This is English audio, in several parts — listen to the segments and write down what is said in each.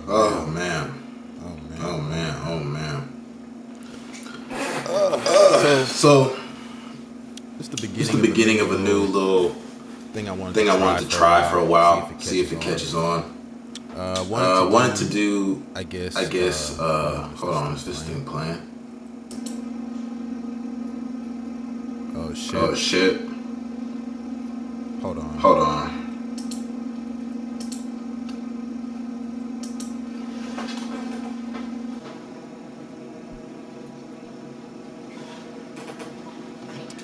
Oh man. Oh man. Oh man. So It's the it's the beginning of a beginning new of a new little little thing I wanted to thing I try wanted to for a try for a while, see if while, it see if catches it on. catches on. Wanted to Wanted to do, do, I I guess. guess. Hold on, is Hold this on, thing is this playing? thing playing? Oh shit! Oh shit! Hold on. Hold on.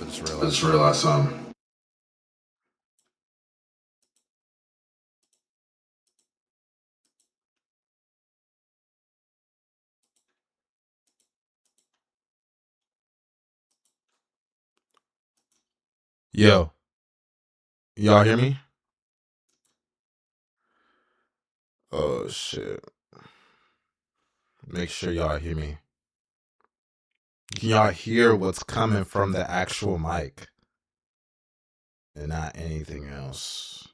I just I realized just something. realized something. Yo, y'all hear me? Oh shit! Make sure y'all hear me. Can y'all hear what's coming from the actual mic and not anything else?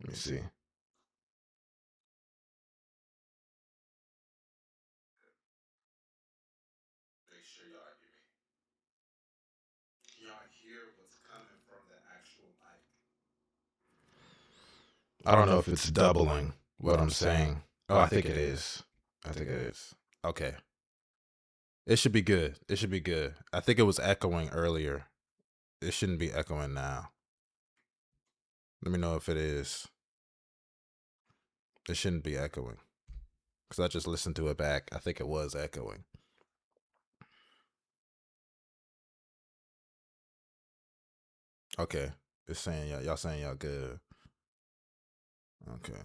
Let me see. I don't know if it's doubling what I'm saying. Oh, I think it is. I think it is. Okay. It should be good. It should be good. I think it was echoing earlier. It shouldn't be echoing now. Let me know if it is. It shouldn't be echoing. Because I just listened to it back. I think it was echoing. Okay. It's saying y'all saying y'all good. Okay.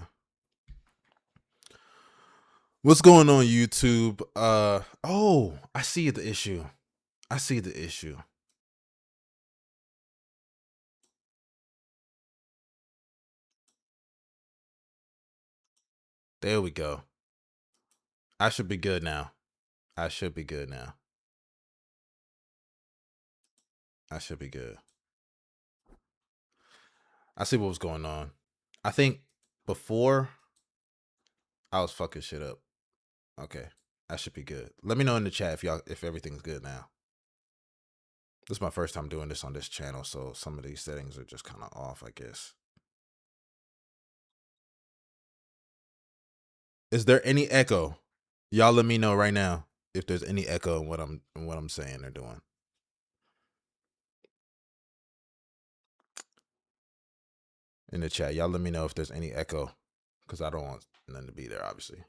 What's going on, YouTube? Oh, I see the issue. I see the issue. There we go. I should be good now. I should be good now. I should be good. I see what was going on. I think before I was fucking shit up. Okay. I should be good. Let me know in the chat if everything's good now. This is my first time doing this on this channel, so some of these settings are just kind of off, I guess. Is there any echo? Y'all let me know right now if there's any echo in what I'm saying or doing. In the chat, y'all let me know if there's any echo, because I don't want none to be there, obviously.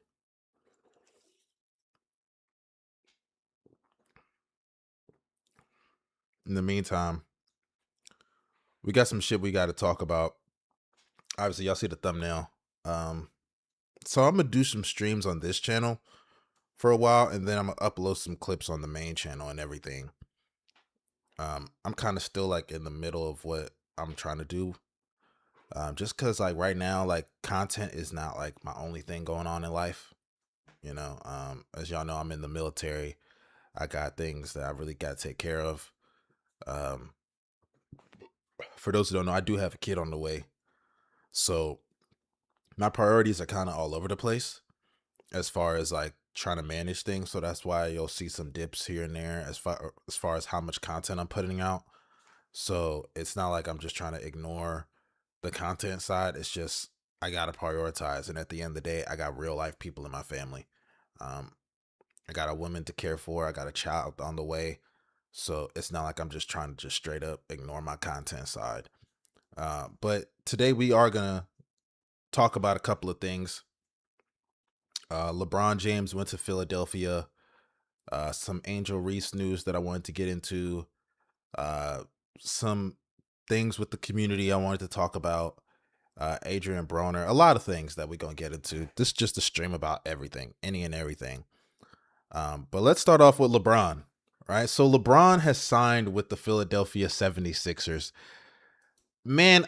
In the meantime, we got some shit we got to talk about. Obviously, y'all see the thumbnail. So I'm gonna do some streams on this channel for a while, and then I'm gonna upload some clips on the main channel and everything. I'm kind of still like in the middle of what I'm trying to do. Just cause like right now, like content is not like my only thing going on in life. You know, as y'all know, I'm in the military. I got things that I really got to take care of. For those who don't know, I do have a kid on the way. So my priorities are kind of all over the place as far as like trying to manage things. So that's why you'll see some dips here and there as far as how much content I'm putting out. So it's not like I'm just trying to ignore the content side. It's just I gotta prioritize. And at the end of the day, I got real life people in my family. I got a woman to care for. I got a child on the way. So it's not like I'm just trying to just straight up ignore my content side. But today we are gonna talk about a couple of things. LeBron James went to Philadelphia. Some Angel Reese news that I wanted to get into. Some things with the community I wanted to talk about. Adrian Broner, a lot of things that we're gonna get into. This is just a stream about everything, any and everything. But let's start off with LeBron. Right, so LeBron has signed with the Philadelphia 76ers. Man,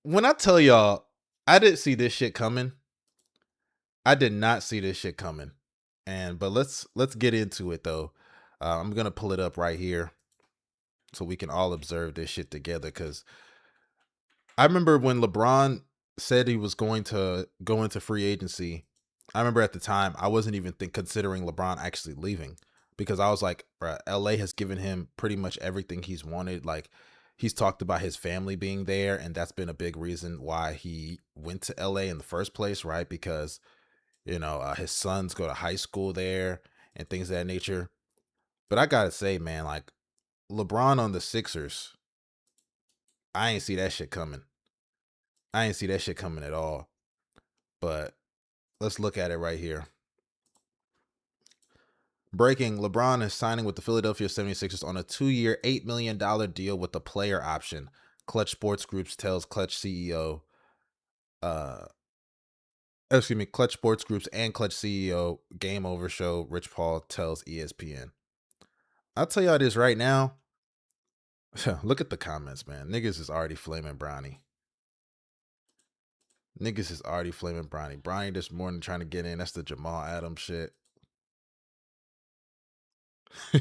when I tell y'all, I didn't see this shit coming. I did not see this shit coming. But let's get into it though. I'm gonna pull it up right here so we can all observe this shit together. Because I remember when LeBron said he was going to go into free agency. I remember at the time I wasn't even considering LeBron actually leaving, because I was like, bruh, LA has given him pretty much everything he's wanted. Like, he's talked about his family being there, and that's been a big reason why he went to LA in the first place, right? Because, you know, his sons go to high school there and things of that nature. But I gotta say, man, like, LeBron on the Sixers, I ain't see that shit coming. I ain't see that shit coming at all. But let's look at it right here. Breaking: LeBron is signing with the Philadelphia 76ers on a 2-year, $8 million deal with a player option. Clutch Sports Groups tells Clutch CEO, Clutch Sports Groups and Clutch CEO Game Over Show Rich Paul tells ESPN. I'll tell y'all this right now. Look at the comments, man. Niggas is already flaming Bronny. Niggas is already flaming Bronny. Bronny this morning trying to get in. That's the Jamal Adams shit. I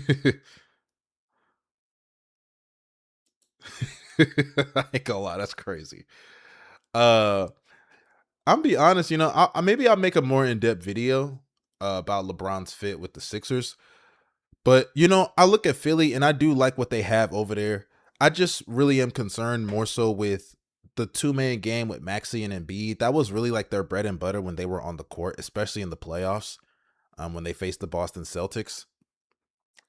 ain't gonna lie, that's crazy. I'm be honest, you know, maybe I'll make a more in-depth video about LeBron's fit with the Sixers. But, I look at Philly and I do like what they have over there. I just really am concerned more so with the two-man game with Maxey and Embiid. That was really like their bread and butter when they were on the court, especially in the playoffs, when they faced the Boston Celtics.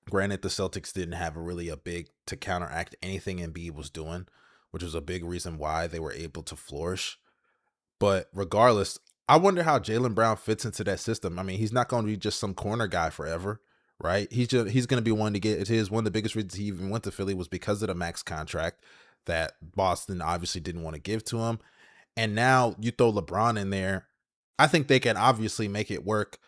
Granted, the Celtics didn't have really a big to counteract anything Embiid was doing, which was a big reason why they were able to flourish. But regardless, I wonder how Jaylen Brown fits into that system. I mean, he's not going to be just some corner guy forever, right? He's going to be one to get it is one of the biggest reasons he even went to Philly was because of the max contract that Boston obviously didn't want to give to him. And now you throw LeBron in there. I think they can obviously make it work,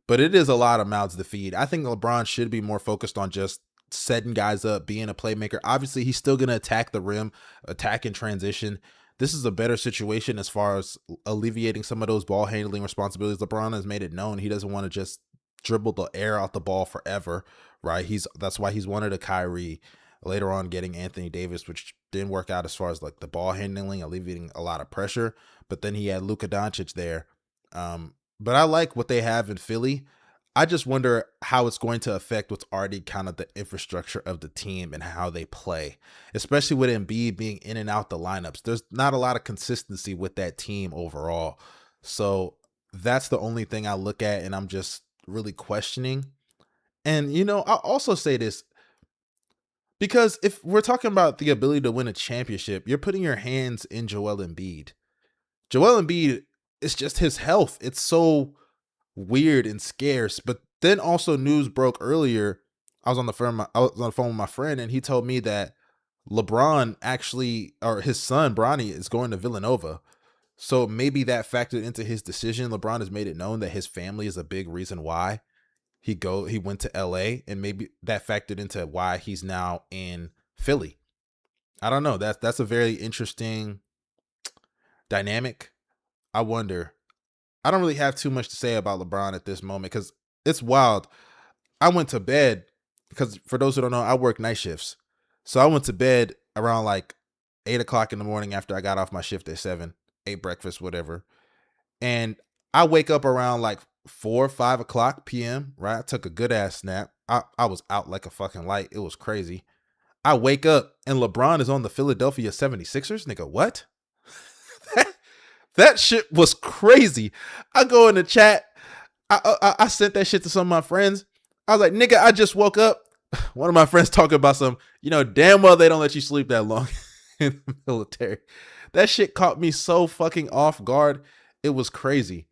but it is a lot of mouths to feed. I think LeBron should be more focused on just setting guys up, being a playmaker. Obviously, he's still going to attack the rim, attack in transition. This is a better situation as far as alleviating some of those ball handling responsibilities. LeBron has made it known he doesn't want to just dribble the air out the ball forever, right? That's why he's wanted a Kyrie, later on getting Anthony Davis, which didn't work out as far as like the ball handling, alleviating a lot of pressure. But then he had Luka Doncic there. But I like what they have in Philly. I just wonder how it's going to affect what's already kind of the infrastructure of the team and how they play, especially with Embiid being in and out the lineups. There's not a lot of consistency with that team overall. So that's the only thing I look at and I'm just really questioning. And, I'll also say this because if we're talking about the ability to win a championship, you're putting your hands in Joel Embiid. Joel Embiid, it's just his health. It's so weird and scarce. But then also news broke earlier. I was on the phone with my friend, and he told me that LeBron actually, or his son Bronny, is going to Villanova. So maybe that factored into his decision. LeBron has made it known that his family is a big reason why he went to LA, and maybe that factored into why he's now in Philly. I don't know. That's a very interesting dynamic. I wonder. I don't really have too much to say about LeBron at this moment because it's wild. I went to bed because, for those who don't know, I work night shifts. So I went to bed around like 8 o'clock in the morning after I got off my shift at 7, ate breakfast, whatever. And I wake up around like 4 or 5 o'clock p.m., right? I took a good ass nap. I was out like a fucking light. It was crazy. I wake up and LeBron is on the Philadelphia 76ers. Nigga, what? That shit was crazy. I go in the chat. I sent that shit to some of my friends. I was like, nigga, I just woke up. One of my friends talking about damn well they don't let you sleep that long in the military. That shit caught me so fucking off guard. It was crazy.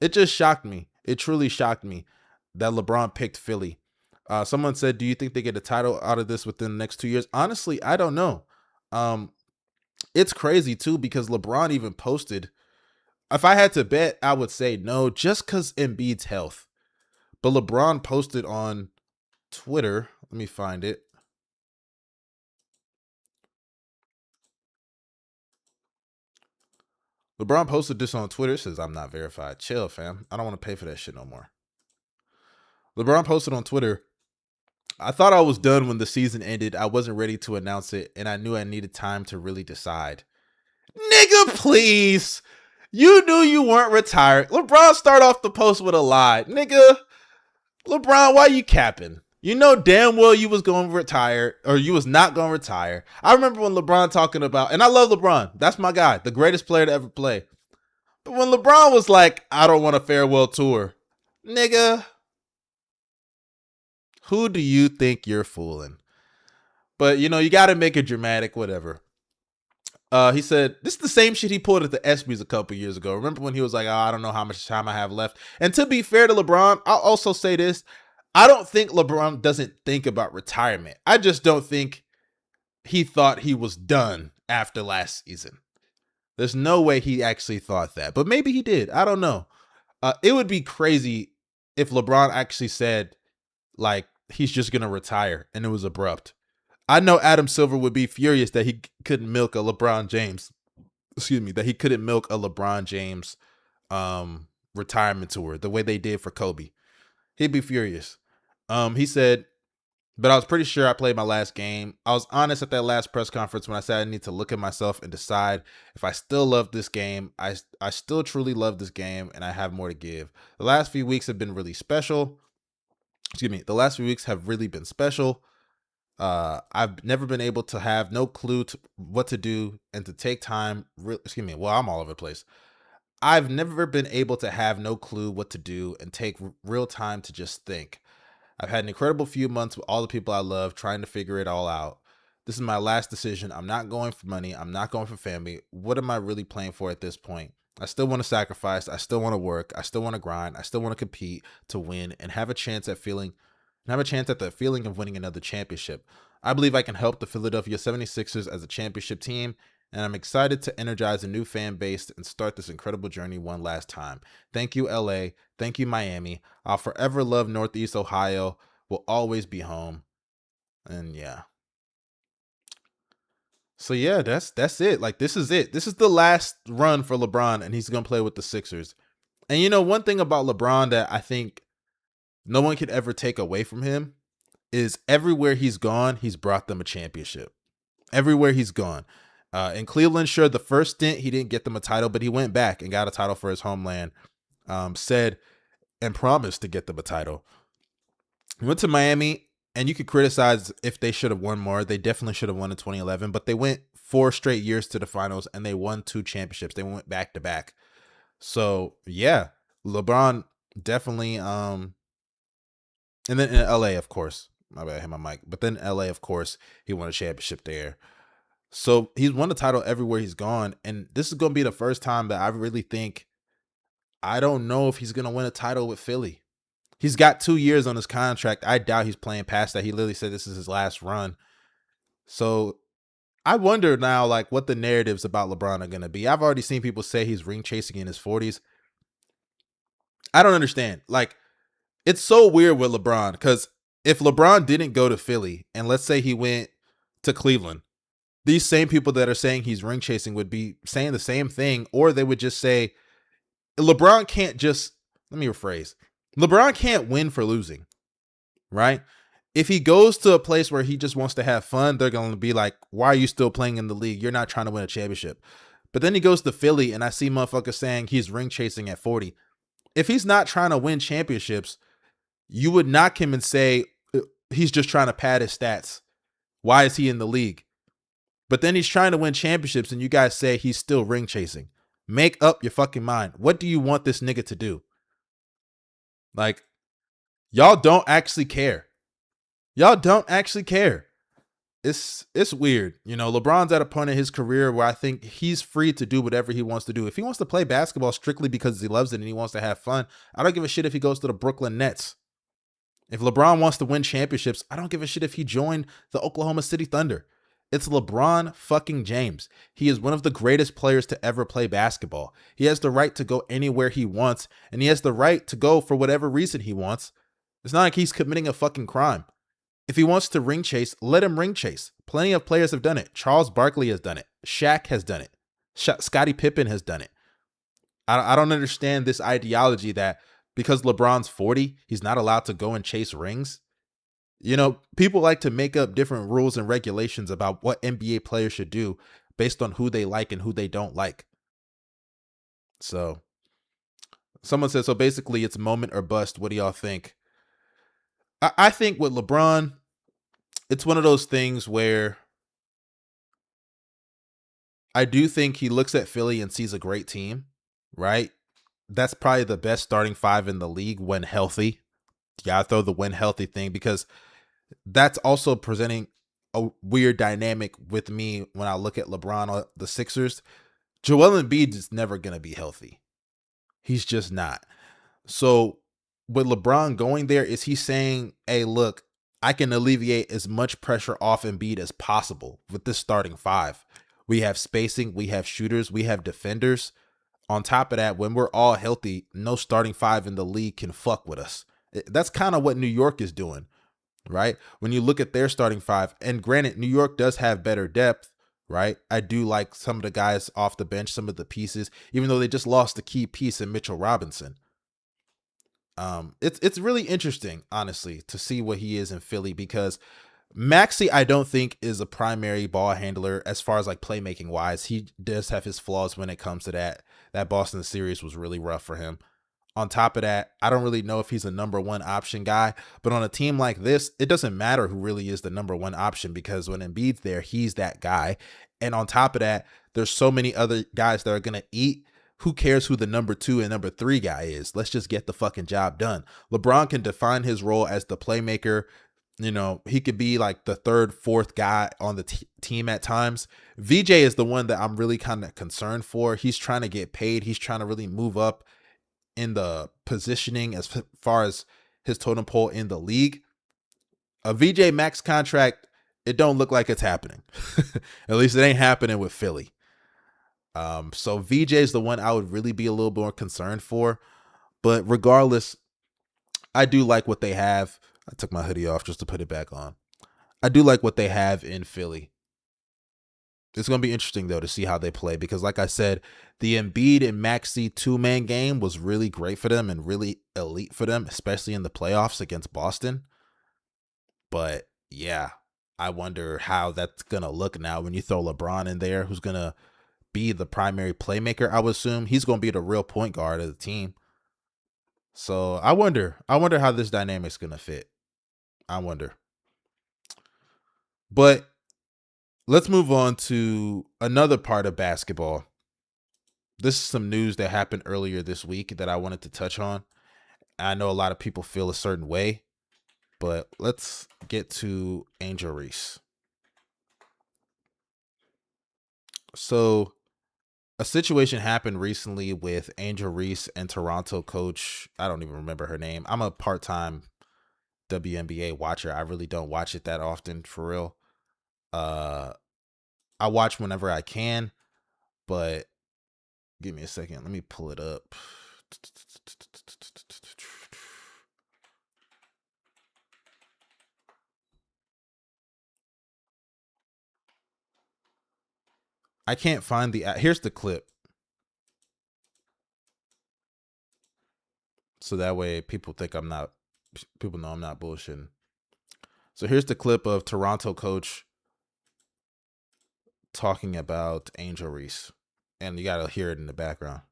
It just shocked me. It truly shocked me that LeBron picked Philly. Someone said, do you think they get a title out of this within the next 2 years? Honestly, I don't know. It's crazy too because LeBron even posted, if I had to bet, I would say no, just because Embiid's health. But LeBron posted on Twitter. Let me find it. LeBron posted this on Twitter. It says, I'm not verified. Chill, fam. I don't want to pay for that shit no more. LeBron posted on Twitter, I thought I was done when the season ended. I wasn't ready to announce it, and I knew I needed time to really decide. Nigga, please. You knew you weren't retired. LeBron started off the post with a lie. Nigga, LeBron, why you capping? You know damn well you was going to retire, or you was not going to retire. I remember when LeBron talking about, and I love LeBron. That's my guy, the greatest player to ever play. But when LeBron was like, I don't want a farewell tour. Nigga, who do you think you're fooling? But, you got to make it dramatic, whatever. He said, this is the same shit he pulled at the ESPYs a couple years ago. Remember when he was like, oh, I don't know how much time I have left. And to be fair to LeBron, I'll also say this. I don't think LeBron doesn't think about retirement. I just don't think he thought he was done after last season. There's no way he actually thought that. But maybe he did. I don't know. It would be crazy if LeBron actually said, like, he's just going to retire and it was abrupt. I know Adam Silver would be furious that he couldn't milk a LeBron James. That he couldn't milk a LeBron James retirement tour the way they did for Kobe. He'd be furious. He said, but I was pretty sure I played my last game. I was honest at that last press conference when I said I need to look at myself and decide if I still love this game. I still truly love this game and I have more to give. The last few weeks have been really special. The last few weeks have really been special. I've never been able to have no clue to what to do and to take time. Well, I'm all over the place. I've never been able to have no clue what to do and take real time to just think. I've had an incredible few months with all the people I love trying to figure it all out. This is my last decision. I'm not going for money. I'm not going for family. What am I really playing for at this point? I still want to sacrifice. I still want to work. I still want to grind. I still want to compete to win and have a chance at the feeling of winning another championship. I believe I can help the Philadelphia 76ers as a championship team, and I'm excited to energize a new fan base and start this incredible journey one last time. Thank you, LA. Thank you, Miami. I'll forever love Northeast Ohio. Will always be home. And yeah. So yeah, that's it. Like, this is it. This is the last run for LeBron, and he's gonna play with the Sixers. And you know, one thing about LeBron that I think no one could ever take away from him is everywhere he's gone, he's brought them a championship. Everywhere he's gone. In Cleveland, sure, the first stint, he didn't get them a title, but he went back and got a title for his homeland. Said and promised to get them a title. He went to Miami, and you could criticize if they should have won more. They definitely should have won in 2011, but they went 4 straight years to the finals, and they won 2 championships. They went back to back. So, yeah, LeBron definitely, and then in LA, of course. My bad, I hit my mic. But then LA, of course, he won a championship there. So he's won the title everywhere he's gone. And this is going to be the first time that I really think, I don't know if he's going to win a title with Philly. He's got 2 years on his contract. I doubt he's playing past that. He literally said this is his last run. So I wonder now, like, what the narratives about LeBron are going to be. I've already seen people say he's ring chasing in his 40s. I don't understand. Like, it's so weird with LeBron, because if LeBron didn't go to Philly and let's say he went to Cleveland, these same people that are saying he's ring chasing would be saying the same thing, or they would just say LeBron can't just, let me rephrase, LeBron can't win for losing, right? If he goes to a place where he just wants to have fun, they're going to be like, why are you still playing in the league? You're not trying to win a championship. But then he goes to Philly and I see motherfuckers saying he's ring chasing at 40. If he's not trying to win championships, you would knock him and say he's just trying to pad his stats. Why is he in the league? But then he's trying to win championships and you guys say he's still ring chasing. Make up your fucking mind. What do you want this nigga to do? Like, y'all don't actually care. Y'all don't actually care. It's weird. You know, LeBron's at a point in his career where I think he's free to do whatever he wants to do. If he wants to play basketball strictly because he loves it and he wants to have fun, I don't give a shit if he goes to the Brooklyn Nets. If LeBron wants to win championships, I don't give a shit if he joined the Oklahoma City Thunder. It's LeBron fucking James. He is one of the greatest players to ever play basketball. He has the right to go anywhere he wants, and he has the right to go for whatever reason he wants. It's not like he's committing a fucking crime. If he wants to ring chase, let him ring chase. Plenty of players have done it. Charles Barkley has done it. Shaq has done it. Scottie Pippen has done it. I don't understand this ideology that because LeBron's 40, he's not allowed to go and chase rings. You know, people like to make up different rules and regulations about what NBA players should do based on who they like and who they don't like. So, someone said, so basically it's moment or bust. What do y'all think? I think with LeBron, it's one of those things where I do think he looks at Philly and sees a great team, right? That's probably the best starting 5 in the league when healthy. Yeah, I throw the when healthy thing because that's also presenting a weird dynamic with me when I look at LeBron on the Sixers. Joel Embiid is never going to be healthy. He's just not. So with LeBron going there, is he saying, hey, look, I can alleviate as much pressure off Embiid as possible with this starting 5. We have spacing, we have shooters, we have defenders. On top of that, when we're all healthy, no starting 5 in the league can fuck with us. That's kind of what New York is doing, right? When you look at their starting 5, and granted, New York does have better depth, right? I do like some of the guys off the bench, some of the pieces, even though they just lost the key piece in Mitchell Robinson. It's really interesting, honestly, to see what he is in Philly, because Maxey, I don't think, is a primary ball handler as far as like playmaking wise. He does have his flaws when it comes to that. That Boston series was really rough for him. On top of that, I don't really know if he's a number one option guy, but on a team like this, it doesn't matter who really is the number one option because when Embiid's there, he's that guy. And on top of that, there's so many other guys that are going to eat. Who cares who the number 2 and number 3 guy is? Let's just get the fucking job done. LeBron can define his role as the playmaker. You know, he could be like the 3rd, 4th guy on the team at times. VJ is the one that I'm really kind of concerned for. He's trying to get paid. He's trying to really move up in the positioning as far as his totem pole in the league. A VJ max contract, it don't look like it's happening. At least it ain't happening with Philly. So VJ is the one I would really be a little more concerned for. But regardless, I do like what they have. I took my hoodie off just to put it back on. I do like what they have in Philly. It's going to be interesting, though, to see how they play because, like I said, the Embiid and Maxey 2-man game was really great for them and really elite for them, especially in the playoffs against Boston. But, yeah, I wonder how that's going to look now when you throw LeBron in there, who's going to be the primary playmaker, I would assume. He's going to be the real point guard of the team. So I wonder how this dynamic's going to fit. I wonder. But let's move on to another part of basketball. This is some news that happened earlier this week that I wanted to touch on. I know a lot of people feel a certain way, but let's get to Angel Reese. So a situation happened recently with Angel Reese and Toronto coach. I don't even remember her name. I'm a part-time WNBA watcher. I really don't watch it that often, for real. I watch whenever I can, but give me a second. Let me pull it up. I can't find the. Here's the clip. So that way people know I'm not bullshitting. So here's the clip of Toronto coach talking about Angel Reese. And you got to hear it in the background.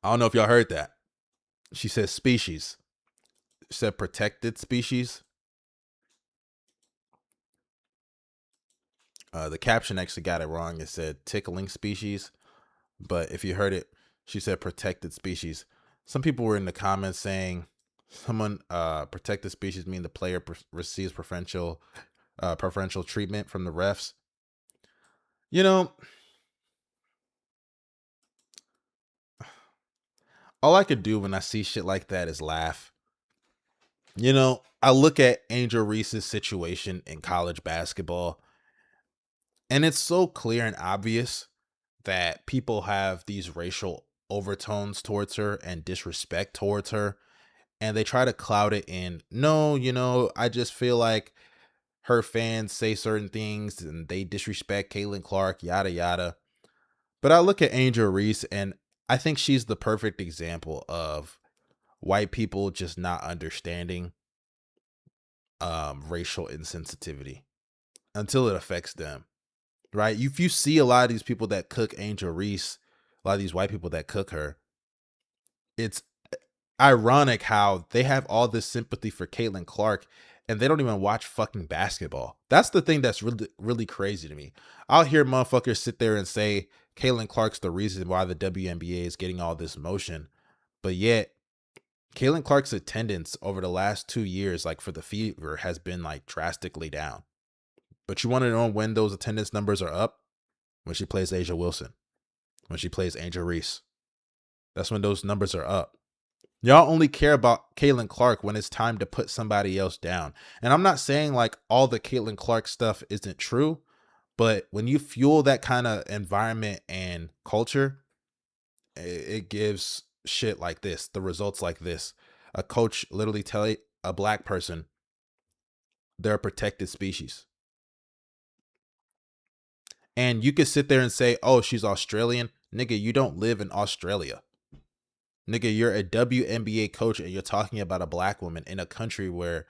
I don't know if y'all heard that. She said species. She said protected species. The caption actually got it wrong. It said tickling species. But if you heard it, she said protected species. Some people were in the comments saying protected species mean the player receives preferential treatment from the refs. You know, all I could do when I see shit like that is laugh. You know, I look at Angel Reese's situation in college basketball, and it's so clear and obvious that people have these racial overtones towards her and disrespect towards her. And they try to cloud it in, no, you know, I just feel like her fans say certain things and they disrespect Caitlin Clark, yada, yada. But I look at Angel Reese and I think she's the perfect example of white people just not understanding racial insensitivity until it affects them, right? If you see a lot of these people that cook Angel Reese, a lot of these white people that cook her, it's ironic how they have all this sympathy for Caitlin Clark and they don't even watch fucking basketball. That's the thing that's really, really crazy to me. I'll hear motherfuckers sit there and say Caitlin Clark's the reason why the WNBA is getting all this motion. But yet, Caitlin Clark's attendance over the last 2 years, like for the Fever, has been like drastically down. But you want to know when those attendance numbers are up? When she plays A'ja Wilson. When she plays Angel Reese. That's when those numbers are up. Y'all only care about Caitlin Clark when it's time to put somebody else down. And I'm not saying like all the Caitlin Clark stuff isn't true, but when you fuel that kind of environment and culture, it gives shit like this, the results like this. A coach literally tell a black person they're a protected species. And you could sit there and say, oh, she's Australian. Nigga, you don't live in Australia. Nigga, you're a WNBA coach and you're talking about a black woman in a country where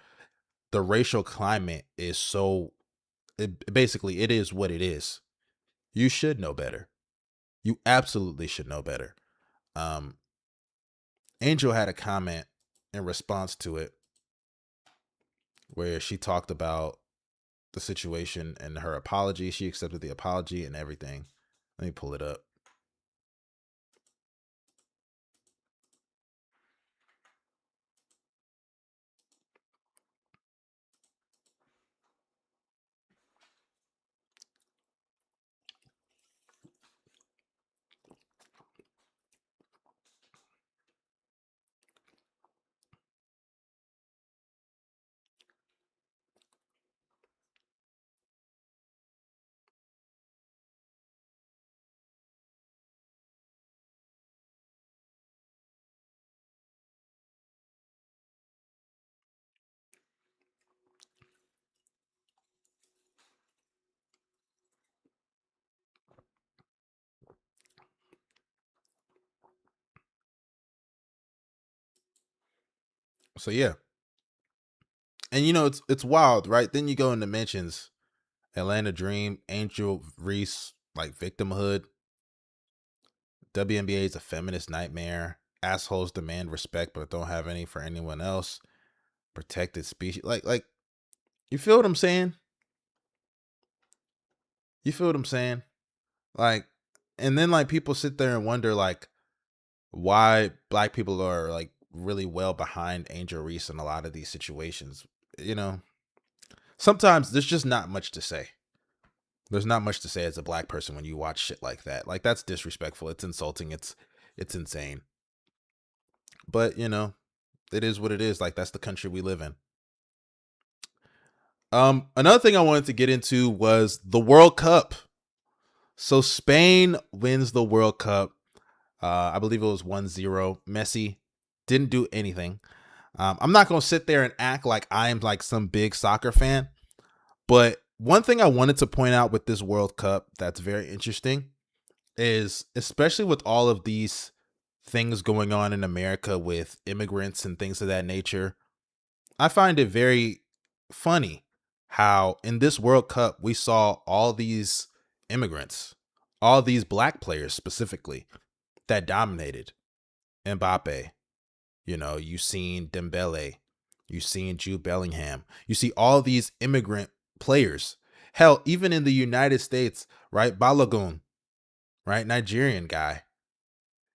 the racial climate is basically it is what it is. You should know better. You absolutely should know better. Angel had a comment in response to it where she talked about the situation and her apology. She accepted the apology and everything. Let me pull it up. So yeah. And you know, it's wild, right? Then you go into mentions Atlanta Dream, Angel Reese, like victimhood. WNBA is a feminist nightmare. Assholes demand respect but don't have any for anyone else. Protected species. Like you feel what I'm saying? You feel what I'm saying? Like, and then like people sit there and wonder like why black people are like really well behind Angel Reese in a lot of these situations. You know, sometimes there's just not much to say. There's not much to say as a black person when you watch shit like that. Like that's disrespectful. It's insulting. It's insane. But you know, it is what it is. Like that's the country we live in. Another thing I wanted to get into was the World Cup. So Spain wins the World Cup. I believe it was 1-0. Messi didn't do anything. I'm not going to sit there and act like I'm like some big soccer fan. But one thing I wanted to point out with this World Cup that's very interesting is, especially with all of these things going on in America with immigrants and things of that nature, I find it very funny how in this World Cup we saw all these immigrants, all these black players specifically that dominated. Mbappe, you know, you seen Dembele, you seen Jude Bellingham, you see all these immigrant players. Hell, even in the United States, right? Balogun, right? Nigerian guy.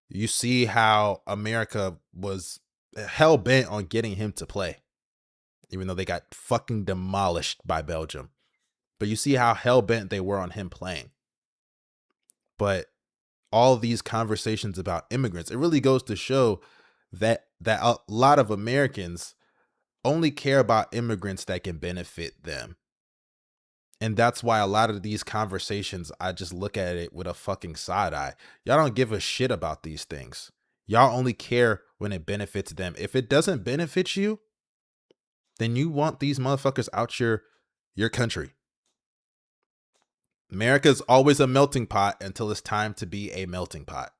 You see how America was hell bent on getting him to play, even though they got fucking demolished by Belgium. But you see how hell bent they were on him playing. But all these conversations about immigrants, it really goes to show that a lot of Americans only care about immigrants that can benefit them. And that's why a lot of these conversations, I just look at it with a fucking side eye. Y'all don't give a shit about these things. Y'all only care when it benefits them. If it doesn't benefit you, then you want these motherfuckers out your country. America's always a melting pot until it's time to be a melting pot.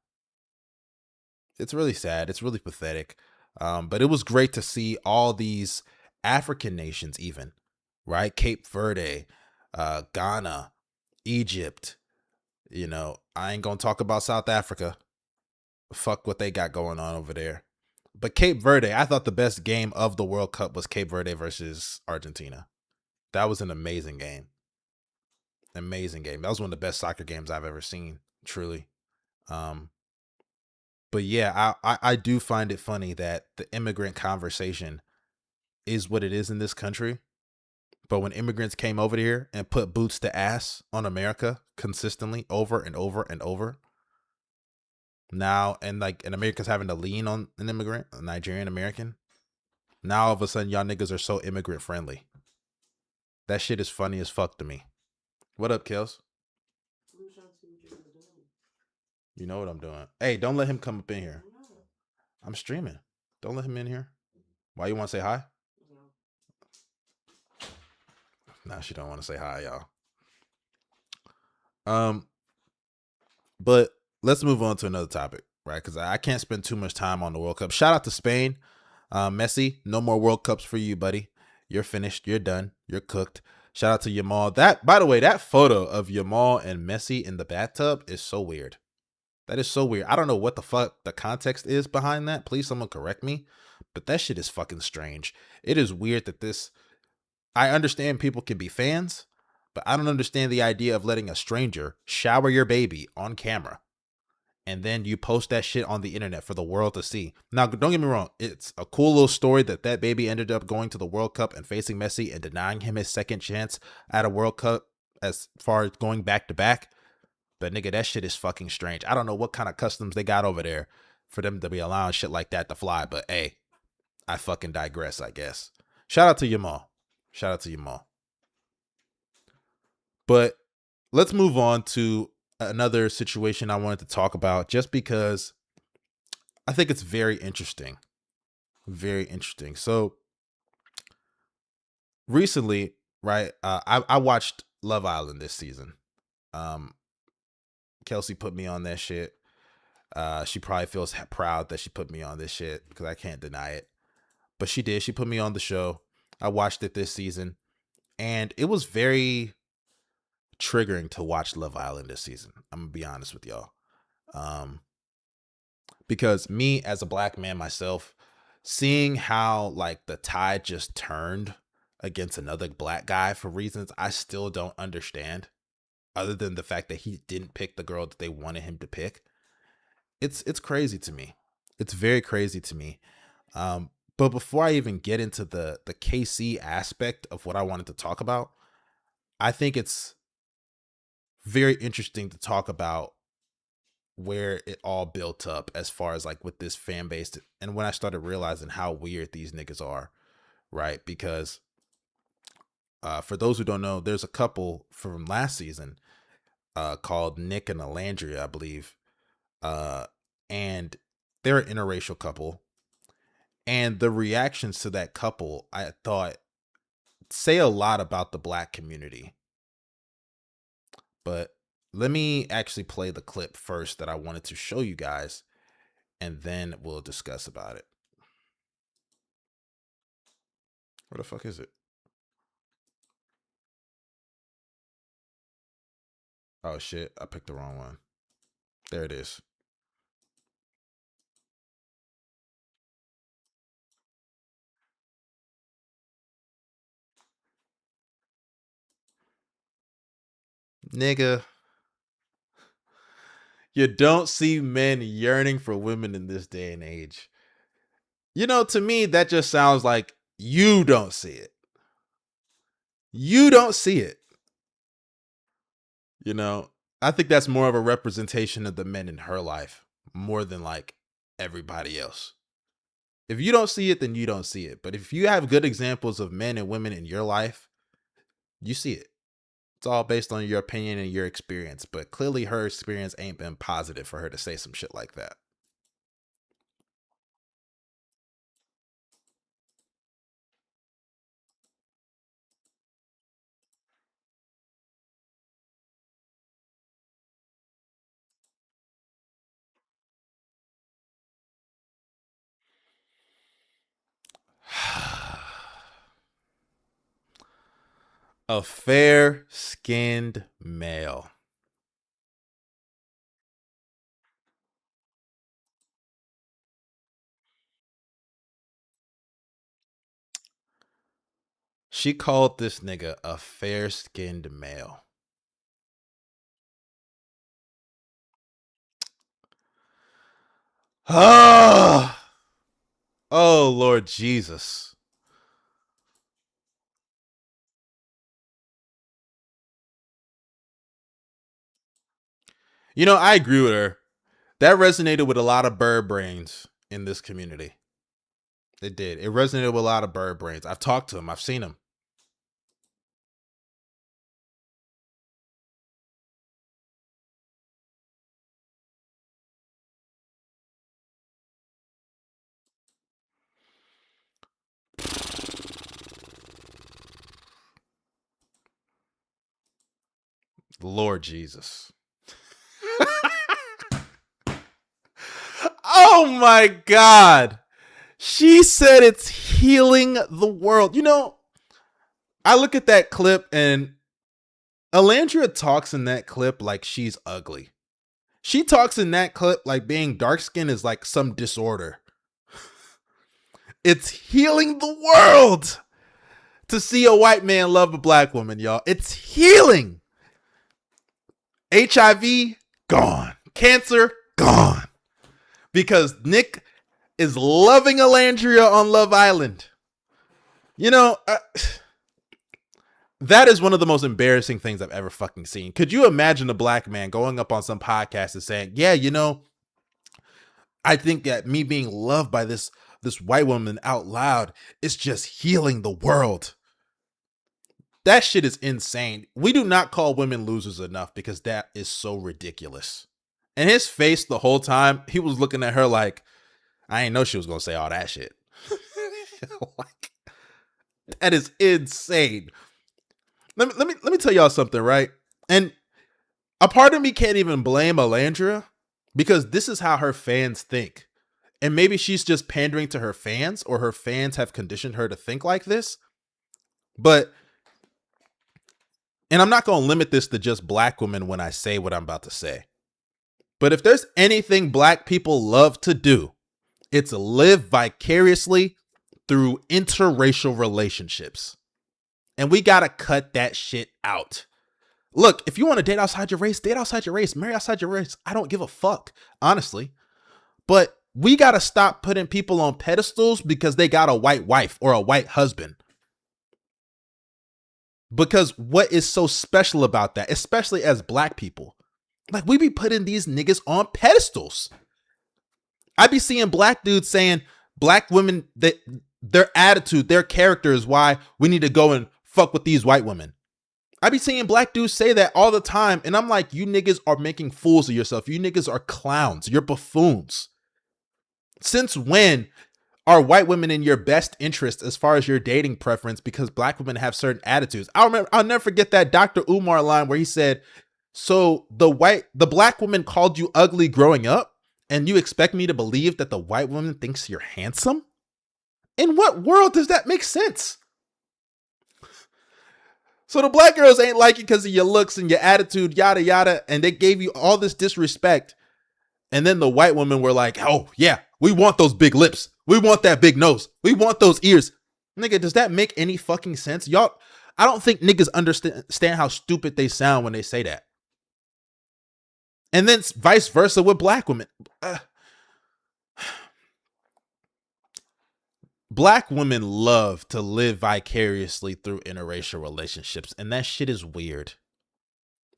It's really sad. It's really pathetic. But it was great to see all these African nations, even, right? Cape Verde, Ghana, Egypt. You know, I ain't gonna talk about South Africa. Fuck what they got going on over there. But Cape Verde, I thought the best game of the World Cup was Cape Verde versus Argentina. That was an amazing game. Amazing game. That was one of the best soccer games I've ever seen, truly. But yeah, I do find it funny that the immigrant conversation is what it is in this country. But when immigrants came over here and put boots to ass on America consistently over and over and over, now and America's having to lean on an immigrant, a Nigerian American. Now all of a sudden y'all niggas are so immigrant friendly. That shit is funny as fuck to me. What up, Kels? You know what I'm doing. Hey, don't let him come up in here. I'm streaming. Don't let him in here. Why, you want to say hi? Nah, she don't want to say hi, y'all. But let's move on to another topic, right? Because I can't spend too much time on the World Cup. Shout out to Spain. Messi, no more World Cups for you, buddy. You're finished. You're done. You're cooked. Shout out to Yamal. That, by the way, that photo of Yamal and Messi in the bathtub is so weird. That is so weird. I don't know what the fuck the context is behind that. Please, someone correct me. But that shit is fucking strange. It is weird that this. I understand people can be fans, but I don't understand the idea of letting a stranger shower your baby on camera and then you post that shit on the internet for the world to see. Now, don't get me wrong. It's a cool little story that that baby ended up going to the World Cup and facing Messi and denying him his second chance at a World Cup as far as going back to back. But nigga, that shit is fucking strange. I don't know what kind of customs they got over there for them to be allowing shit like that to fly. But hey, I fucking digress, I guess. Shout out to Yamal. Shout out to Yamal. But let's move on to another situation I wanted to talk about just because I think it's very interesting. Very interesting. So recently, right, I watched Love Island this season. Kelsey put me on that shit. She probably feels proud that she put me on this shit because I can't deny it. But she did. She put me on the show. I watched it this season. And it was very triggering to watch Love Island this season. I'm going to be honest with y'all. Because me as a black man myself, seeing how like the tide just turned against another black guy for reasons I still don't understand, other than the fact that he didn't pick the girl that they wanted him to pick. It's crazy to me. It's very crazy to me. But before I even get into the KC aspect of what I wanted to talk about, I think it's very interesting to talk about where it all built up as far as like with this fan base. And when I started realizing how weird these niggas are, right? Because for those who don't know, there's a couple from last season called Nick and Alandria, I believe. And they're an interracial couple. And the reactions to that couple, I thought, say a lot about the black community. But let me actually play the clip first that I wanted to show you guys, and then we'll discuss about it. Where the fuck is it? Oh shit, I picked the wrong one. There it is. Nigga, you don't see men yearning for women in this day and age. You know, to me, that just sounds like you don't see it. You don't see it. You know, I think that's more of a representation of the men in her life more than like everybody else. If you don't see it, then you don't see it. But if you have good examples of men and women in your life, you see it. It's all based on your opinion and your experience. But clearly her experience ain't been positive for her to say some shit like that. A fair-skinned male. She called this nigga a fair-skinned male. Oh, oh Lord Jesus. You know, I agree with her. That resonated with a lot of bird brains in this community. It did. It resonated with a lot of bird brains. I've talked to them. I've seen them. Lord Jesus. Oh my God. She said it's healing the world. You know, I look at that clip and Alandria talks in that clip like she's ugly. She talks in that clip like being dark skinned is like some disorder. It's healing the world to see a white man love a black woman, y'all. It's healing. HIV, gone. Cancer, gone. Because Nick is loving Alandria on Love Island. You know, that is one of the most embarrassing things I've ever fucking seen. Could you imagine a black man going up on some podcast and saying, yeah, you know, I think that me being loved by this white woman out loud is just healing the world. That shit is insane. We do not call women losers enough because that is so ridiculous. And his face the whole time, he was looking at her like, I ain't know she was going to say all that shit. Like, that is insane. Let me tell y'all something, right? And a part of me can't even blame Alandria because this is how her fans think. And maybe she's just pandering to her fans, or her fans have conditioned her to think like this. But, and I'm not going to limit this to just black women when I say what I'm about to say. But if there's anything black people love to do, it's live vicariously through interracial relationships. And we got to cut that shit out. Look, if you want to date outside your race, marry outside your race. I don't give a fuck, honestly. But we got to stop putting people on pedestals because they got a white wife or a white husband. Because what is so special about that, especially as black people? Like, we be putting these niggas on pedestals. I be seeing black dudes saying black women, that their attitude, their character is why we need to go and fuck with these white women. I be seeing black dudes say that all the time. And I'm like, you niggas are making fools of yourself. You niggas are clowns. You're buffoons. Since when are white women in your best interest as far as your dating preference because black women have certain attitudes? I'll never forget that Dr. Umar line where he said, so the black woman called you ugly growing up and you expect me to believe that the white woman thinks you're handsome? In what world does that make sense? So the black girls ain't like you because of your looks and your attitude, yada, yada. And they gave you all this disrespect. And then the white women were like, oh, yeah, we want those big lips. We want that big nose. We want those ears. Nigga, does that make any fucking sense? Y'all, I don't think niggas understand how stupid they sound when they say that. And then vice versa with black women. Black women love to live vicariously through interracial relationships, and that shit is weird.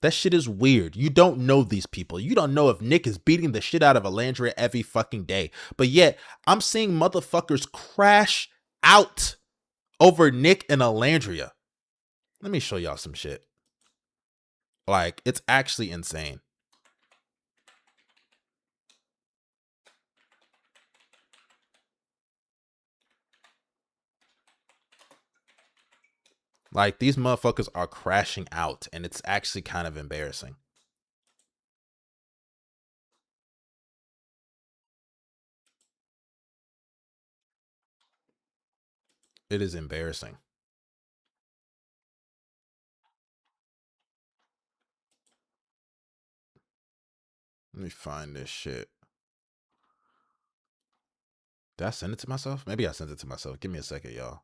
That shit is weird. You don't know these people. You don't know if Nick is beating the shit out of Alandria every fucking day. But yet, I'm seeing motherfuckers crash out over Nick and Alandria. Let me show y'all some shit. Like, it's actually insane. Like, these motherfuckers are crashing out, and it's actually kind of embarrassing. It is embarrassing. Let me find this shit. Did I send it to myself? Maybe I sent it to myself. Give me a second, y'all.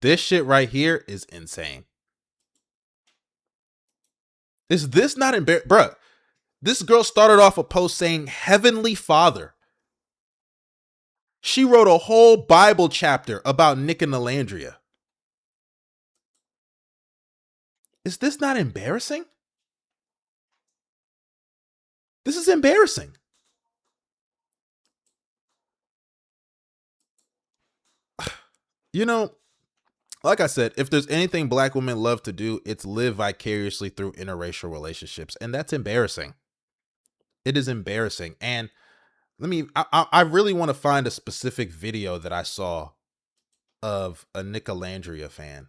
This shit right here is insane. Is this not embarrassing? Bruh, this girl started off a post saying, Heavenly Father. She wrote a whole Bible chapter about Nick and Alandria. Is this not embarrassing? This is embarrassing. You know, like I said, if there's anything black women love to do, it's live vicariously through interracial relationships. And that's embarrassing. It is embarrassing. And I really want to find a specific video that I saw of a Nicolandria fan.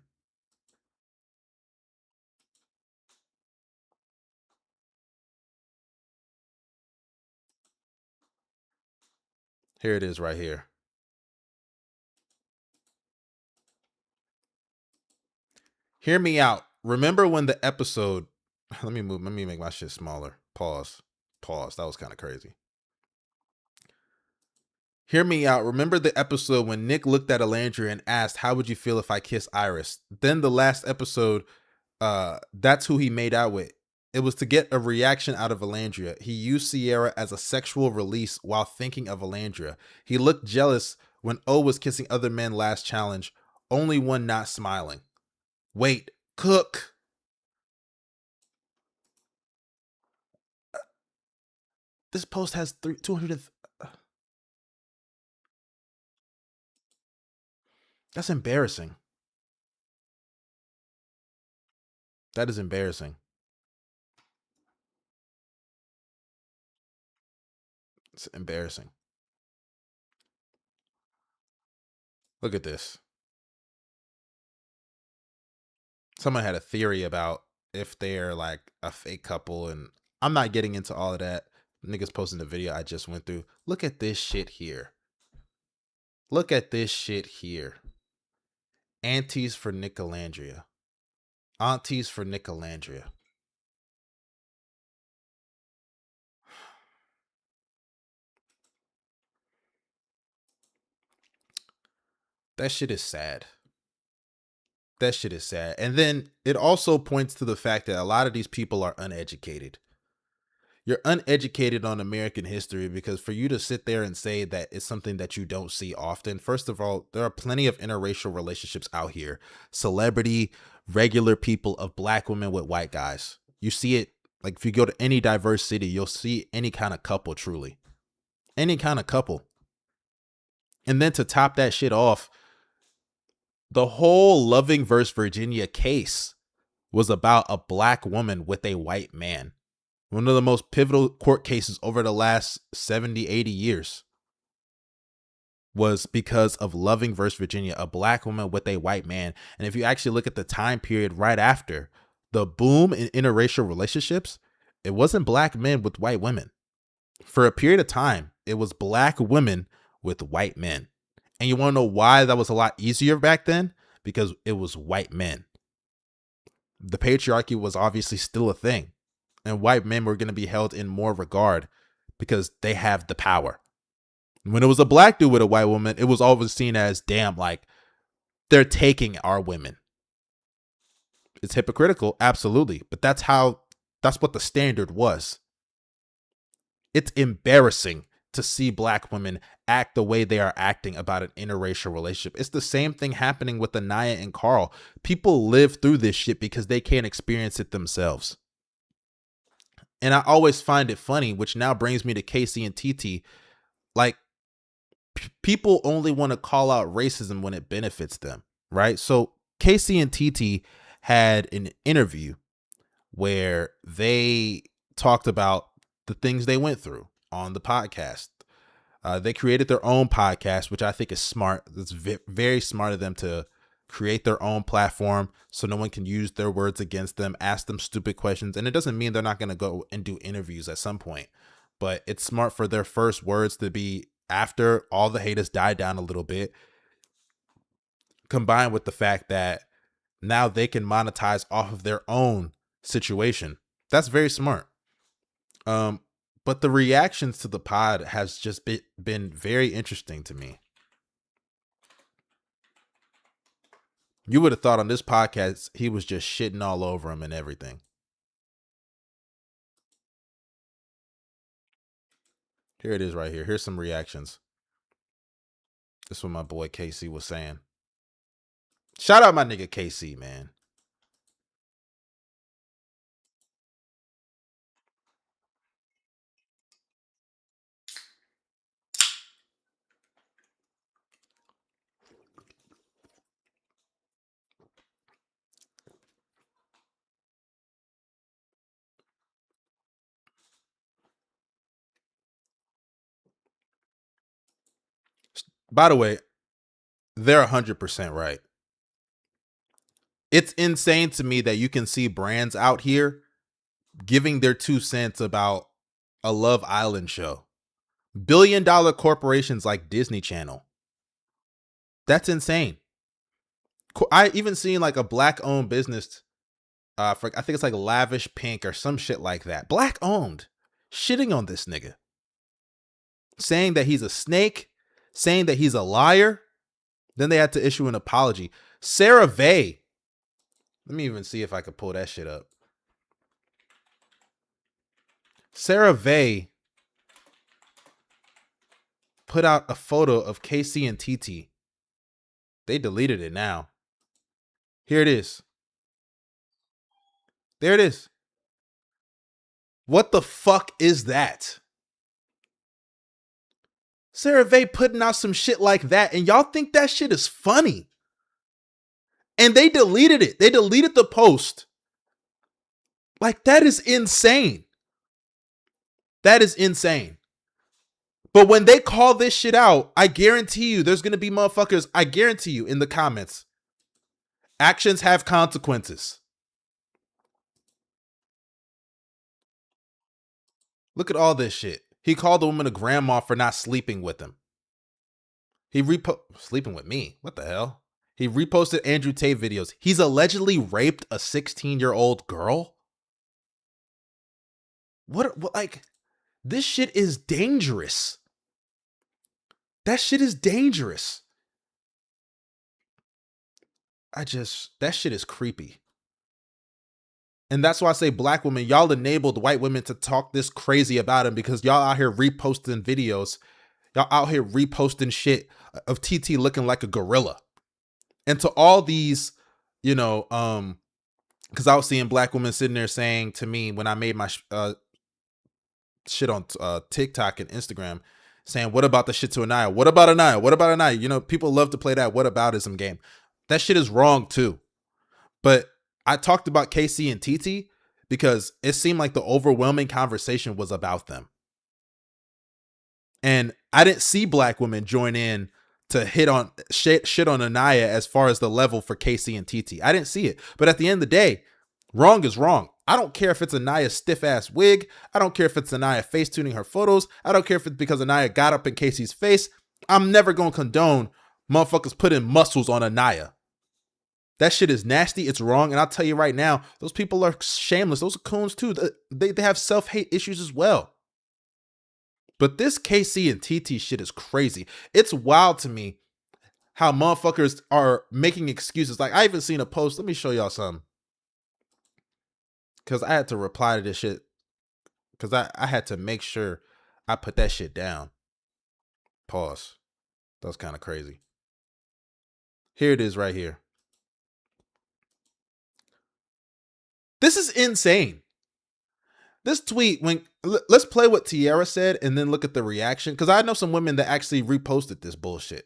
Here it is right here. Hear me out. Remember when the episode let me make my shit smaller. Pause. That was kind of crazy. Hear me out. Remember the episode when Nick looked at Elandria and asked, "How would you feel if I kiss Iris?" Then the last episode, that's who he made out with. It was to get a reaction out of Elandria. He used Sierra as a sexual release while thinking of Elandria. He looked jealous when O was kissing other men last challenge, only one not smiling. Wait, Cook. This post has 200. That's embarrassing. That is embarrassing. It's embarrassing. Look at this. Someone had a theory about if they're like a fake couple, and I'm not getting into all of that. Niggas posting the video I just went through. Look at this shit here. Look at this shit here. Aunties for Nicolandria. Aunties for Nicolandria. That shit is sad. That shit is sad. And then it also points to the fact that a lot of these people are uneducated. You're uneducated on American history because for you to sit there and say that it's something that you don't see often, first of all, there are plenty of interracial relationships out here. Celebrity, regular people of black women with white guys. You see it, like if you go to any diverse city, you'll see any kind of couple, truly. Any kind of couple. And then to top that shit off, the whole Loving versus Virginia case was about a black woman with a white man. One of the most pivotal court cases over the last 70, 80 years was because of Loving versus Virginia, a black woman with a white man. And if you actually look at the time period right after the boom in interracial relationships, it wasn't black men with white women. For a period of time, it was black women with white men. And you want to know why that was a lot easier back then? Because it was white men. The patriarchy was obviously still a thing. And white men were going to be held in more regard because they have the power. When it was a black dude with a white woman, it was always seen as, damn, like, they're taking our women. It's hypocritical, absolutely. But that's what the standard was. It's embarrassing to see black women act the way they are acting about an interracial relationship. It's the same thing happening with Anaya and Carl. People live through this shit because they can't experience it themselves. And I always find it funny, which now brings me to Casey and TT. Like, people only want to call out racism when it benefits them, right? So Casey and TT had an interview where they talked about the things they went through on the podcast. They created their own podcast, which I think is smart. It's very smart of them to create their own platform so no one can use their words against them, ask them stupid questions. And it doesn't mean they're not going to go and do interviews at some point, but it's smart for their first words to be after all the haters died down a little bit, combined with the fact that now they can monetize off of their own situation. That's very smart. But the reactions to the pod has just been very interesting to me. You would have thought on this podcast he was just shitting all over him and everything. Here it is right here. Here's some reactions. This is what my boy KC was saying. Shout out my nigga KC, man. By the way, They're 100% right. It's insane to me that you can see brands out here giving their 2 cents about a Love Island show. Billion-dollar corporations like Disney Channel. That's insane. I even seen like a black-owned business. For, I think it's like Lavish Pink or some shit like that. Black-owned. Shitting on this nigga. Saying that he's a snake. Saying that he's a liar. Then they had to issue an apology. CeraVe. Let me even see if I could pull that shit up. CeraVe put out a photo of KC and TT. They deleted it now. Here it is. There it is. What the fuck is that? CeraVe putting out some shit like that, and y'all think that shit is funny. And they deleted it. They deleted the post. Like, that is insane. That is insane. But when they call this shit out, I guarantee you there's going to be motherfuckers, I guarantee you, in the comments. Actions have consequences. Look at all this shit. He called the woman a grandma for not sleeping with him. Sleeping with me? What the hell? He reposted Andrew Tate videos. He's allegedly raped a 16-year-old girl? What, like, this shit is dangerous. That shit is dangerous. That shit is creepy. And that's why I say, black women, y'all enabled white women to talk this crazy about him because y'all out here reposting videos. Y'all out here reposting shit of TT looking like a gorilla. And to all these, because I was seeing black women sitting there saying to me when I made my shit on TikTok and Instagram, saying, what about the shit to Anaya? What about Anaya? What about Anaya? People love to play that whataboutism game. That shit is wrong too. But I talked about KC and TT because it seemed like the overwhelming conversation was about them. And I didn't see black women join in to hit on shit on Anaya as far as the level for KC and TT. I didn't see it. But at the end of the day, wrong is wrong. I don't care if it's Anaya's stiff ass wig. I don't care if it's Anaya face tuning her photos. I don't care if it's because Anaya got up in Casey's face. I'm never going to condone motherfuckers putting muscles on Anaya. That shit is nasty. It's wrong. And I'll tell you right now, those people are shameless. Those are coons too. They have self-hate issues as well. But this KC and TT shit is crazy. It's wild to me how motherfuckers are making excuses. Like, I even seen a post. Let me show y'all something. Because I had to reply to this shit. Because I had to make sure I put that shit down. Pause. That was kind of crazy. Here it is right here. This is insane. This tweet, let's play what Tierra said and then look at the reaction. Because I know some women that actually reposted this bullshit.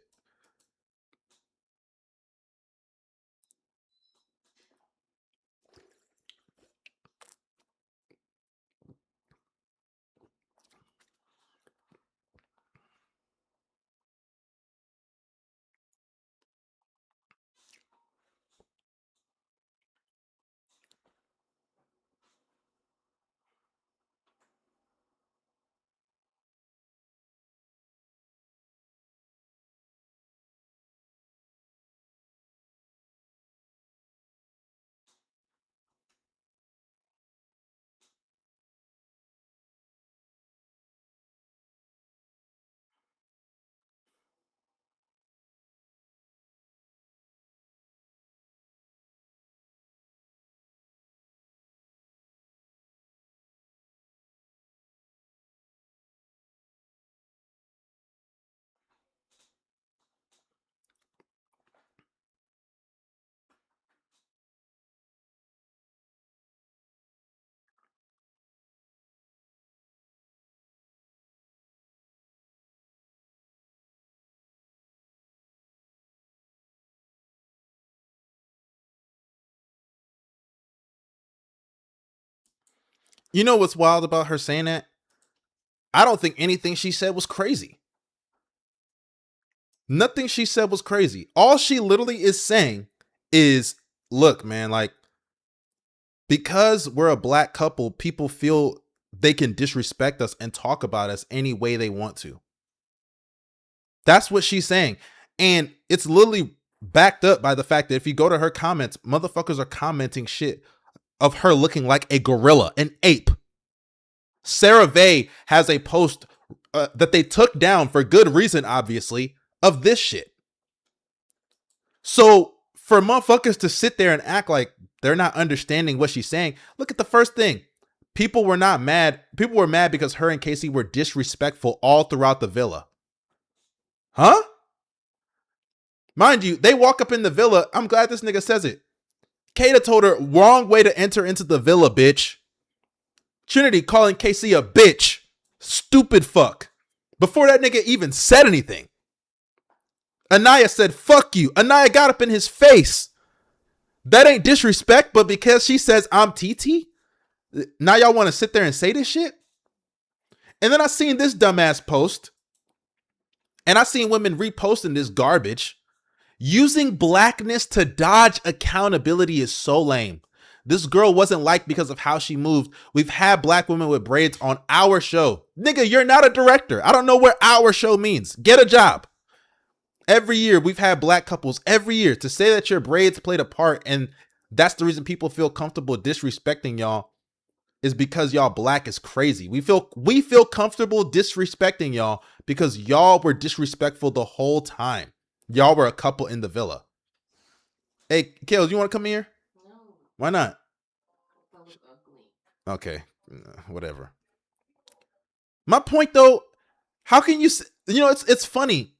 You know what's wild about her saying that? I don't think anything she said was crazy. Nothing she said was crazy. All she literally is saying is, look, man, like, because we're a black couple, people feel they can disrespect us and talk about us any way they want to. That's what she's saying. And it's literally backed up by the fact that if you go to her comments, motherfuckers are commenting shit of her looking like a gorilla, an ape. CeraVe has a post that they took down for good reason, obviously, of this shit. So for motherfuckers to sit there and act like they're not understanding what she's saying, look at the first thing. People were not mad. People were mad because her and Casey were disrespectful all throughout the villa. Huh? Mind you, they walk up in the villa. I'm glad this nigga says it. Kata told her, wrong way to enter into the villa, bitch. Trinity calling Casey a bitch. Stupid fuck. Before that nigga even said anything. Anaya said, fuck you. Anaya got up in his face. That ain't disrespect, but because she says I'm TT, now y'all want to sit there and say this shit? And then I seen this dumbass post, and I seen women reposting this garbage. Using blackness to dodge accountability is so lame. This girl wasn't liked because of how she moved. We've had black women with braids on our show. Nigga, you're not a director. I don't know what our show means. Get a job. Every year, we've had black couples every year. To say that your braids played a part and that's the reason people feel comfortable disrespecting y'all is because y'all black is crazy. We feel comfortable disrespecting y'all because y'all were disrespectful the whole time. Y'all were a couple in the villa. Hey, Kales, you want to come here? No. Why not? That was ugly. Okay, whatever. My point though, how can you? It's funny.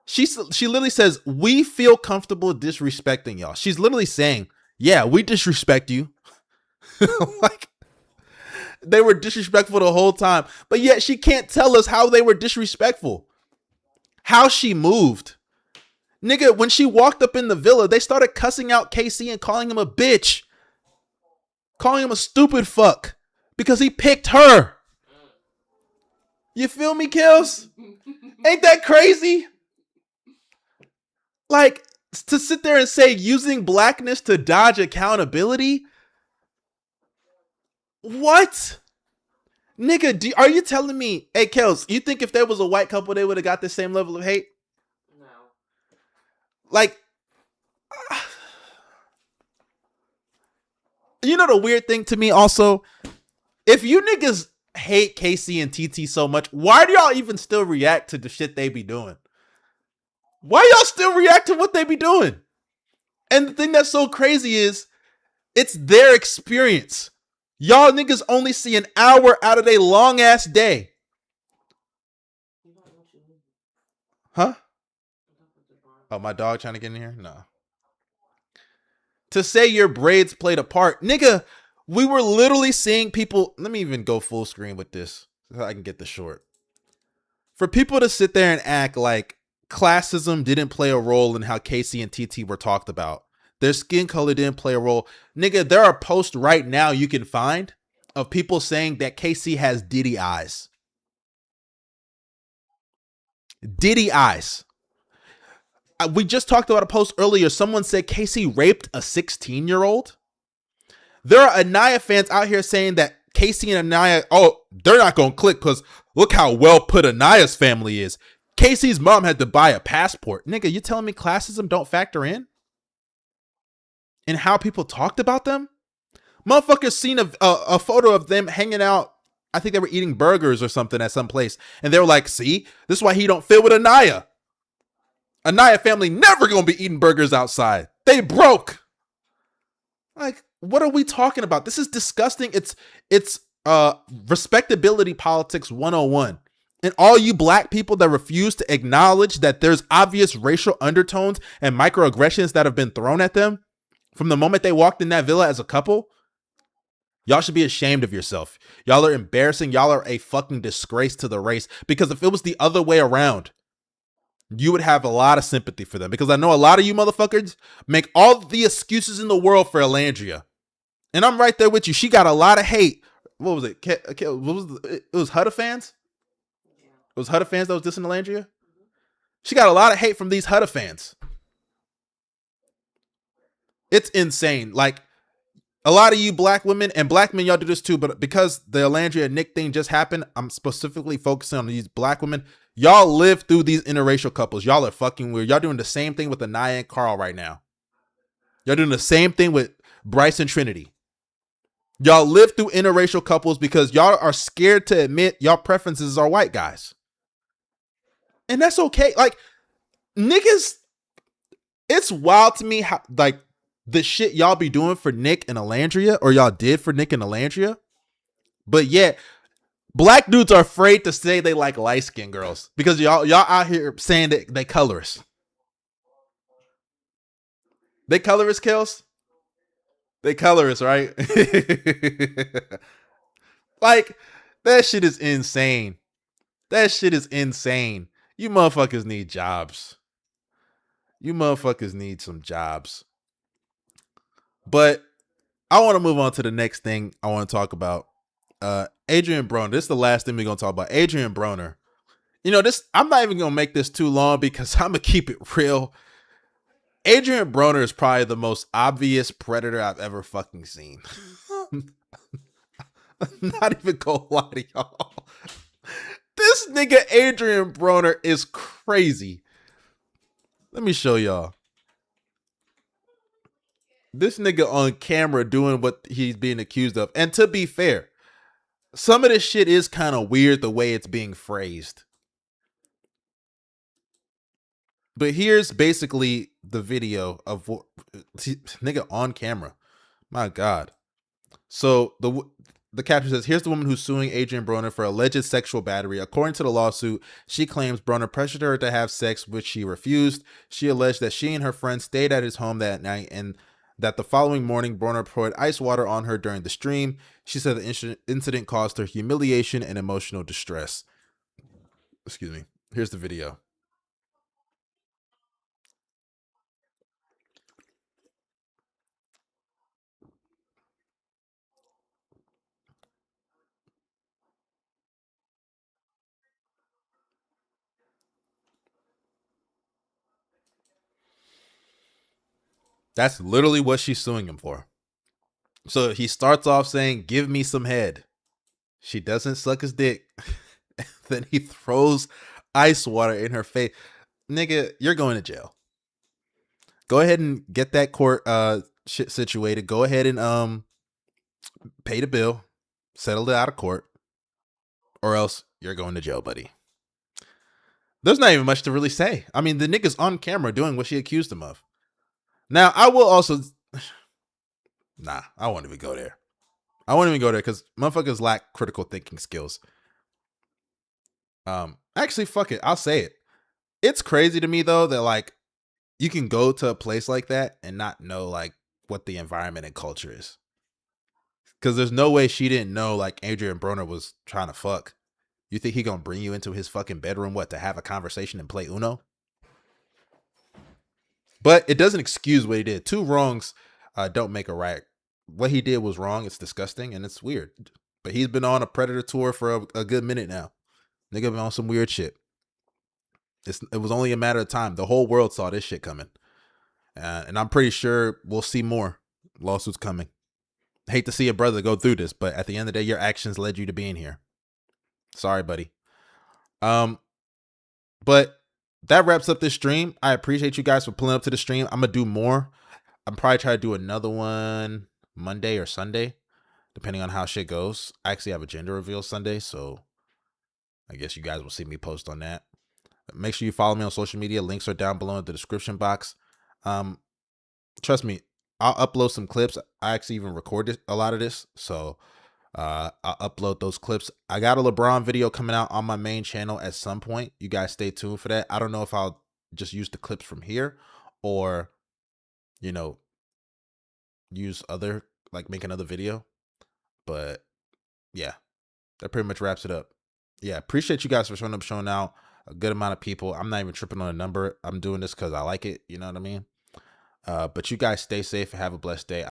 She literally says we feel comfortable disrespecting y'all. She's literally saying, yeah, we disrespect you. Like they were disrespectful the whole time, but yet she can't tell us how they were disrespectful. How she moved. Nigga, when she walked up in the villa, they started cussing out Casey and calling him a bitch. Calling him a stupid fuck. Because he picked her. You feel me, Kills? Ain't that crazy? Like, to sit there and say using blackness to dodge accountability? What? Nigga, are you telling me, hey, Kels, you think if there was a white couple, they would have got the same level of hate? No. Like, you know the weird thing to me also? If you niggas hate Casey and TT so much, why do y'all even still react to the shit they be doing? Why y'all still react to what they be doing? And the thing that's so crazy is, it's their experience. Y'all niggas only see an hour out of their long ass day. Huh? Oh, my dog trying to get in here? No. To say your braids played a part, nigga, we were literally seeing people. Let me even go full screen with this so I can get this short. For people to sit there and act like classism didn't play a role in how Casey and TT were talked about. Their skin color didn't play a role. Nigga, there are posts right now you can find of people saying that Casey has Diddy eyes. Diddy eyes. We just talked about a post earlier. Someone said Casey raped a 16-year-old. There are Anaya fans out here saying that Casey and Anaya, they're not going to click because look how well put Anaya's family is. Casey's mom had to buy a passport. Nigga, you telling me classism don't factor in how people talked about them? Motherfuckers seen a photo of them hanging out. I think they were eating burgers or something at some place. And they were like, see, this is why he don't fit with Anaya. Anaya family never going to be eating burgers outside. They broke. Like, what are we talking about? This is disgusting. It's respectability politics 101. And all you black people that refuse to acknowledge that there's obvious racial undertones and microaggressions that have been thrown at them from the moment they walked in that villa as a couple, y'all should be ashamed of yourself. Y'all are embarrassing. Y'all are a fucking disgrace to the race. Because if it was the other way around, you would have a lot of sympathy for them. Because I know a lot of you motherfuckers make all the excuses in the world for Alandria. And I'm right there with you. She got a lot of hate. What was it? It was Huda fans? It was Huda fans that was dissing Alandria? She got a lot of hate from these Huda fans. It's insane. Like, a lot of you black women and black men, y'all do this too, but because the Alandria Nick thing just happened, I'm specifically focusing on these black women. Y'all live through these interracial couples. Y'all are fucking weird. Y'all doing the same thing with Anaya and Carl right now. Y'all doing the same thing with Bryce and Trinity. Y'all live through interracial couples because y'all are scared to admit y'all preferences are white guys. And that's okay. Like, niggas, it's wild to me how, like, the shit y'all be doing for Nick and Alandria, or y'all did for Nick and Alandria. But yet, black dudes are afraid to say they like light-skinned girls because y'all out here saying that they colorist. They colorist, Kels? They colorist, right? Like, that shit is insane. That shit is insane. You motherfuckers need jobs. You motherfuckers need some jobs. But I want to move on to the next thing I want to talk about. Adrian Broner. This is the last thing we're going to talk about. Adrian Broner. You know, this, I'm not even going to make this too long because I'm going to keep it real. Adrian Broner is probably the most obvious predator I've ever fucking seen. I'm not even gonna lie to y'all. This nigga Adrian Broner is crazy. Let me show y'all. This nigga on camera doing what he's being accused of. And to be fair, some of this shit is kind of weird the way it's being phrased. But here's basically the video of what nigga on camera. My God. So the caption says, here's the woman who's suing Adrian Broner for alleged sexual battery. According to the lawsuit, she claims Broner pressured her to have sex, which she refused. She alleged that she and her friend stayed at his home that night and that the following morning, Broner poured ice water on her during the stream. She said the incident caused her humiliation and emotional distress. Excuse me. Here's the video. That's literally what she's suing him for. So he starts off saying, give me some head. She doesn't suck his dick. Then he throws ice water in her face. Nigga, you're going to jail. Go ahead and get that court shit situated. Go ahead and pay the bill. Settle it out of court. Or else you're going to jail, buddy. There's not even much to really say. I mean, the nigga's on camera doing what she accused him of. Now, I will also... Nah, I won't even go there. I won't even go there because motherfuckers lack critical thinking skills. Actually, fuck it. I'll say it. It's crazy to me, though, that, like, you can go to a place like that and not know, like, what the environment and culture is. Because there's no way she didn't know, like, Adrian Broner was trying to fuck. You think he gonna bring you into his fucking bedroom, what, to have a conversation and play Uno? But it doesn't excuse what he did. Two wrongs don't make a right. What he did was wrong. It's disgusting and it's weird. But he's been on a predator tour for a good minute now. Nigga been on some weird shit. It was only a matter of time. The whole world saw this shit coming. And I'm pretty sure we'll see more lawsuits coming. I hate to see a brother go through this, but at the end of the day, your actions led you to being here. Sorry, buddy. But that wraps up this stream. I appreciate you guys for pulling up to the stream. I'm going to do more. I'm probably trying to do another one Monday or Sunday, depending on how shit goes. I actually have a gender reveal Sunday, so I guess you guys will see me post on that. Make sure you follow me on social media. Links are down below in the description box. Trust me, I'll upload some clips. I actually even recorded a lot of this, so I'll upload those clips. I got a LeBron video coming out on my main channel at some point. You guys stay tuned for that. I don't know if I'll just use the clips from here or, you know, use other, like make another video. But yeah, that pretty much wraps it up. Yeah, appreciate you guys for showing out. A good amount of people. I'm not even tripping on a number. I'm doing this because I like it. You know what I mean? But you guys stay safe and have a blessed day.